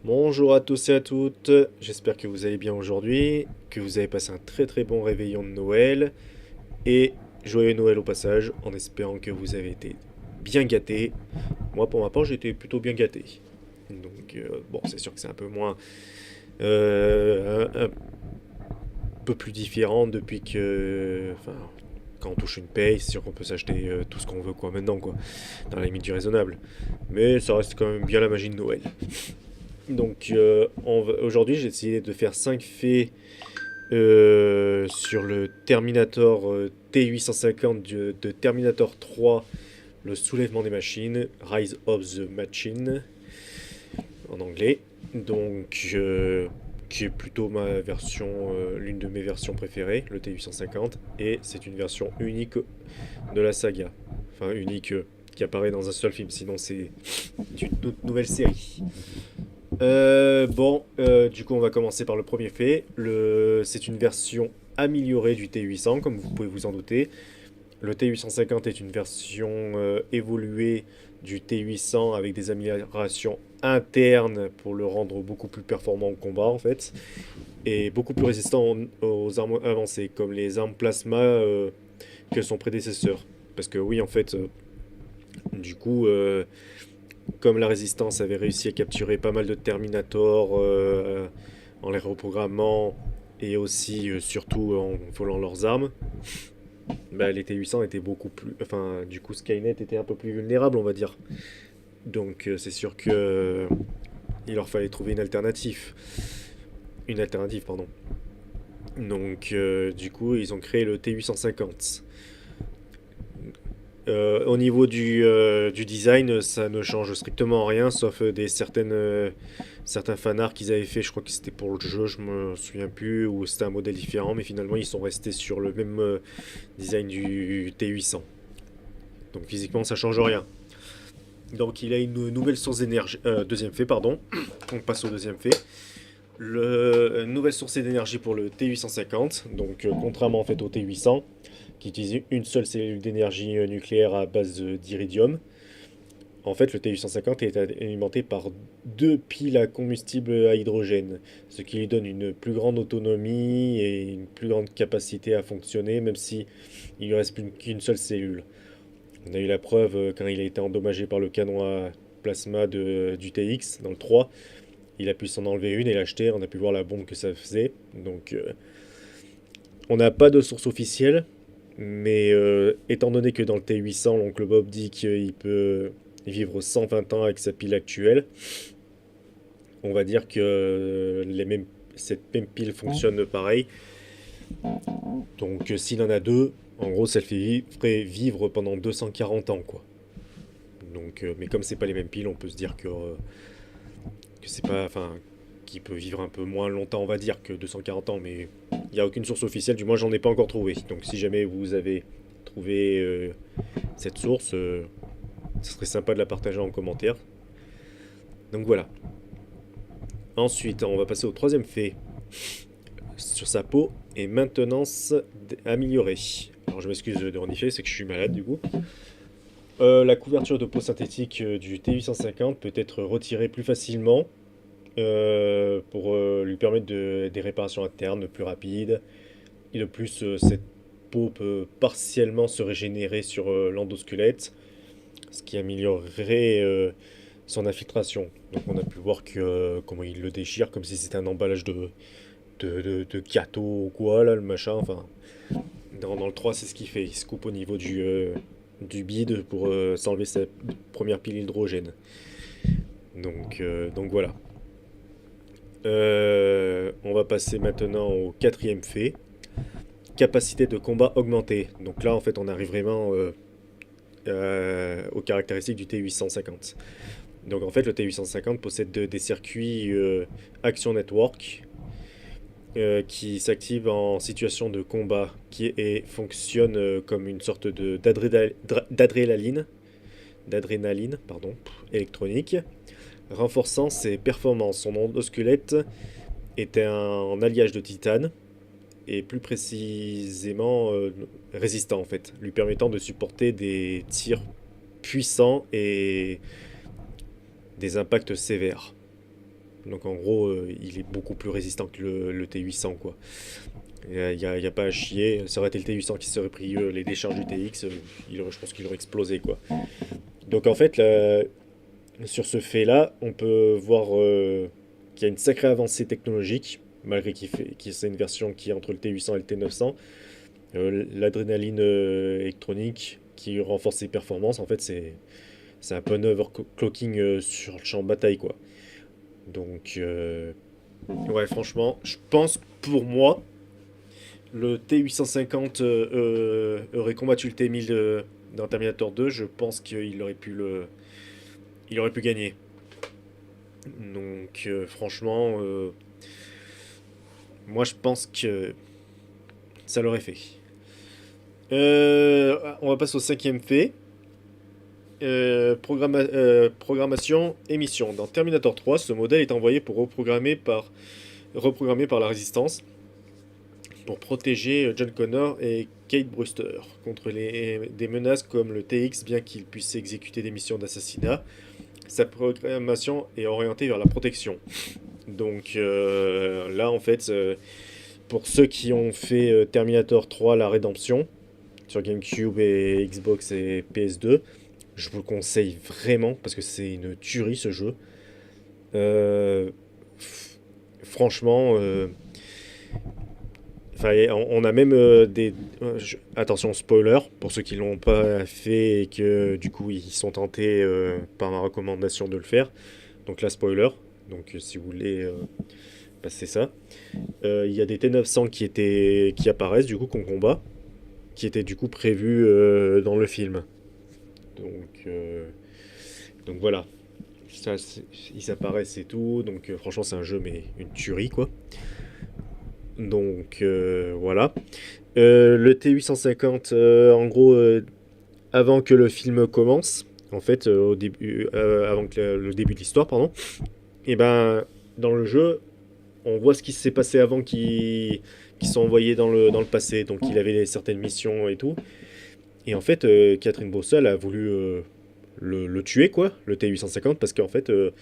Bonjour à tous et à toutes, j'espère que vous allez bien aujourd'hui, que vous avez passé un très très bon réveillon de Noël et joyeux Noël au passage en espérant que vous avez été bien gâtés. Moi pour ma part j'ai été plutôt bien gâté. Donc bon c'est sûr que c'est un peu moins un peu plus différent depuis que enfin quand on touche une paye, c'est sûr qu'on peut s'acheter tout ce qu'on veut quoi maintenant quoi, dans la limite du raisonnable. Mais ça reste quand même bien la magie de Noël. Donc aujourd'hui j'ai essayé de faire 5 faits sur le Terminator T850 de Terminator 3, le soulèvement des machines, Rise of the Machine en anglais. Donc qui est plutôt ma version, l'une de mes versions préférées, le T850, et c'est une version unique de la saga. Enfin unique qui apparaît dans un seul film, sinon c'est une toute nouvelle série. Du coup, on va commencer par le premier fait. C'est une version améliorée du T800, comme vous pouvez vous en douter. Le T850 est une version évoluée du T800 avec des améliorations internes pour le rendre beaucoup plus performant au combat, en fait, et beaucoup plus résistant aux armes avancées, comme les armes plasma que son prédécesseur. Parce que oui, en fait, du coup, comme la Résistance avait réussi à capturer pas mal de Terminator en les reprogrammant et aussi surtout en volant leurs armes, bah, les T-800 étaient beaucoup plus... Enfin, du coup, Skynet était un peu plus vulnérable, on va dire. Donc c'est sûr que il leur fallait trouver une alternative. Une alternative, pardon. Donc du coup, ils ont créé le T-850. Au niveau du design, ça ne change strictement rien, sauf certains fanarts qu'ils avaient fait. Je crois que c'était pour le jeu, je me souviens plus, ou c'était un modèle différent, mais finalement ils sont restés sur le même design du T800. Donc physiquement, ça change rien. Donc il a une nouvelle source d'énergie. Deuxième fait, pardon. On passe au deuxième fait. Nouvelle source d'énergie pour le T850. Donc contrairement en fait au T800, qui utilise une seule cellule d'énergie nucléaire à base d'iridium. En fait, le T850 est alimenté par deux piles à combustible à hydrogène, ce qui lui donne une plus grande autonomie et une plus grande capacité à fonctionner, même si il lui reste plus qu'une seule cellule. On a eu la preuve quand il a été endommagé par le canon à plasma du TX dans le 3. Il a pu s'en enlever une et l'acheter. On a pu voir la bombe que ça faisait. Donc, on n'a pas de source officielle, mais étant donné que dans le T800, l'oncle Bob dit qu'il peut vivre 120 ans avec sa pile actuelle, on va dire que cette même pile fonctionne pareil. Donc s'il en a deux, en gros, ça le ferait vivre pendant 240 ans, quoi. Donc, mais comme c'est pas les mêmes piles, on peut se dire que c'est pas, enfin, qu'il peut vivre un peu moins longtemps, on va dire, que 240 ans. Mais il n'y a aucune source officielle, du moins j'en ai pas encore trouvé. Donc si jamais vous avez trouvé cette source, ce serait sympa de la partager en commentaire. Donc voilà. Ensuite, on va passer au troisième fait sur sa peau et maintenance améliorée. Alors je m'excuse de renifler, c'est que je suis malade du coup. La couverture de peau synthétique du T850 peut être retirée plus facilement pour lui permettre des réparations internes plus rapides. Et de plus, cette peau peut partiellement se régénérer sur l'endosquelette, ce qui améliorerait son infiltration. Donc on a pu voir comment il le déchire, comme si c'était un emballage de gâteau ou quoi, là, le machin. Enfin, dans le 3, c'est ce qu'il fait. Il se coupe au niveau du bide pour s'enlever sa première pile hydrogène. Donc voilà. On va passer maintenant au quatrième fait. Capacité de combat augmentée. Donc là, en fait, on arrive vraiment aux caractéristiques du T850. Donc en fait, le T850 possède des circuits Action Network qui s'active en situation de combat et fonctionne comme une sorte d'adrénaline électronique, renforçant ses performances. Son endosquelette est un alliage de titane et plus précisément résistant en fait, lui permettant de supporter des tirs puissants et des impacts sévères. Donc en gros, il est beaucoup plus résistant que le T800, quoi. Y a pas à chier. Ça aurait été le T800 qui serait pris les décharges du TX, je pense qu'il aurait explosé, quoi. Donc en fait, sur ce fait-là, on peut voir qu'il y a une sacrée avancée technologique, malgré qu'il c'est une version qui est entre le T800 et le T900. L'adrénaline électronique qui renforce ses performances, en fait, c'est un peu un overclocking sur le champ de bataille, quoi. Donc, ouais, franchement, je pense pour moi, le T850 aurait combattu le T1000 dans Terminator 2. Je pense il aurait pu gagner. Donc, franchement, moi je pense que ça l'aurait fait. On va passer au cinquième fait. Programmation émission. Dans Terminator 3, ce modèle est envoyé pour reprogrammé par la Résistance pour protéger John Connor et Kate Brewster contre des menaces comme le TX, bien qu'il puisse exécuter des missions d'assassinat. Sa programmation est orientée vers la protection. Donc là, en fait, pour ceux qui ont fait Terminator 3, la rédemption, sur GameCube et Xbox et PS2, je vous le conseille vraiment parce que c'est une tuerie ce jeu. Euh, Franchement, on a même attention, spoiler, pour ceux qui l'ont pas fait et que du coup ils sont tentés par ma recommandation de le faire. Donc là, spoiler. Donc si vous voulez passer ça. Il y a des T900 qui apparaissent du coup qu'on combat, qui étaient du coup prévus dans le film. Donc, euh, donc voilà. Ça, ils apparaissent et tout. Donc franchement, c'est un jeu, mais une tuerie quoi. Donc voilà. Le T850, en gros, avant que le film commence, en fait, au début, avant que le début de l'histoire, pardon, et ben dans le jeu, on voit ce qui s'est passé avant qui sont envoyés dans le passé. Donc il avait certaines missions et tout. Et en fait, Catherine Bossal a voulu le tuer, quoi, le T850, parce qu'en fait, le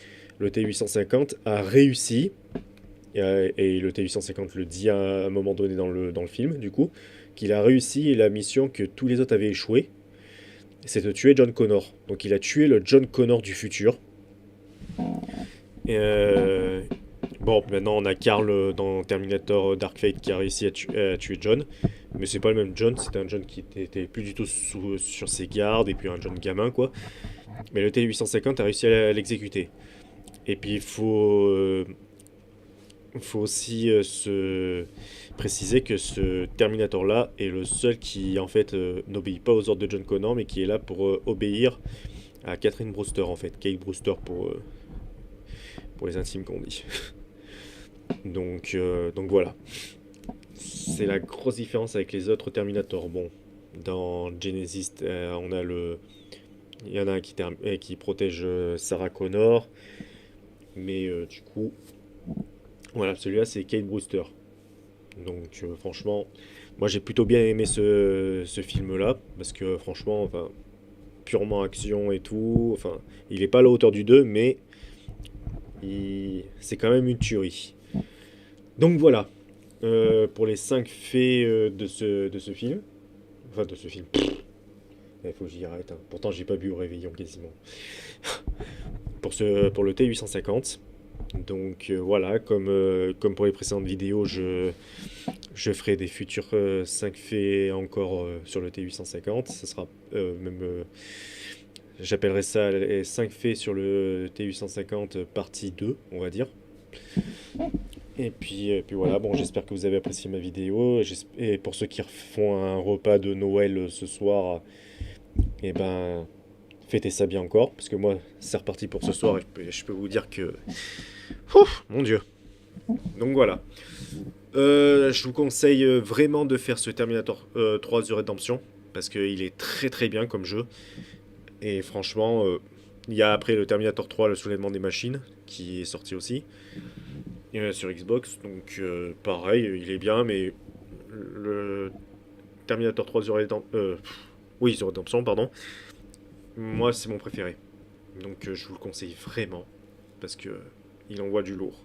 T850 a réussi, et le T850 le dit à un moment donné dans le film, du coup, qu'il a réussi la mission que tous les autres avaient échoué, c'est de tuer John Connor. Donc il a tué le John Connor du futur. Et, bon, maintenant on a Carl dans Terminator Dark Fate qui a réussi à tuer John. Mais c'est pas le même John, c'était un John qui était plus du tout sur ses gardes, et puis un John gamin, quoi. Mais le T850 a réussi à l'exécuter. Et puis faut aussi se préciser que ce Terminator-là est le seul qui, en fait, n'obéit pas aux ordres de John Connor, mais qui est là pour obéir à Catherine Brewster, en fait. Kate Brewster pour les intimes qu'on dit. Donc voilà. C'est la grosse différence avec les autres Terminator. Bon, dans Genesis, on a il y en a un qui protège Sarah Connor, mais du coup, voilà, celui-là c'est Kate Brewster. Donc franchement, moi j'ai plutôt bien aimé ce film-là, parce que franchement, enfin, purement action et tout, enfin, il est pas à la hauteur du 2, mais c'est quand même une tuerie. Donc voilà, pour les 5 faits de ce film. Enfin, de ce film. Il faut que j'y arrête, hein. Pourtant, j'ai pas bu au réveillon quasiment. Pour le T850. Donc voilà, comme pour les précédentes vidéos, je ferai des futurs 5 faits encore sur le T850. Ça sera même. J'appellerai ça les 5 faits sur le T850 partie 2, on va dire. Et puis voilà, bon, j'espère que vous avez apprécié ma vidéo. Et pour ceux qui font un repas de Noël ce soir, et ben, fêtez ça bien encore. Parce que moi, c'est reparti pour ce soir. Et je peux vous dire que. Ouf, mon Dieu. Donc voilà. Je vous conseille vraiment de faire ce Terminator 3 The Redemption. Parce qu'il est très très bien comme jeu. Et franchement, il y a après le Terminator 3, le soulèvement des machines, qui est sorti aussi. Sur Xbox, donc pareil, il est bien, mais le Terminator 3 oui, The Redemption, pardon, moi c'est mon préféré. Donc je vous le conseille vraiment, parce que il envoie du lourd.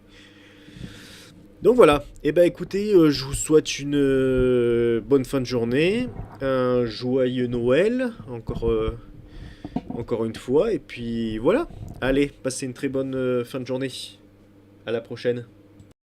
Donc voilà, et ben écoutez, je vous souhaite une bonne fin de journée, un joyeux Noël, encore une fois, et puis voilà. Allez, passez une très bonne fin de journée. À la prochaine.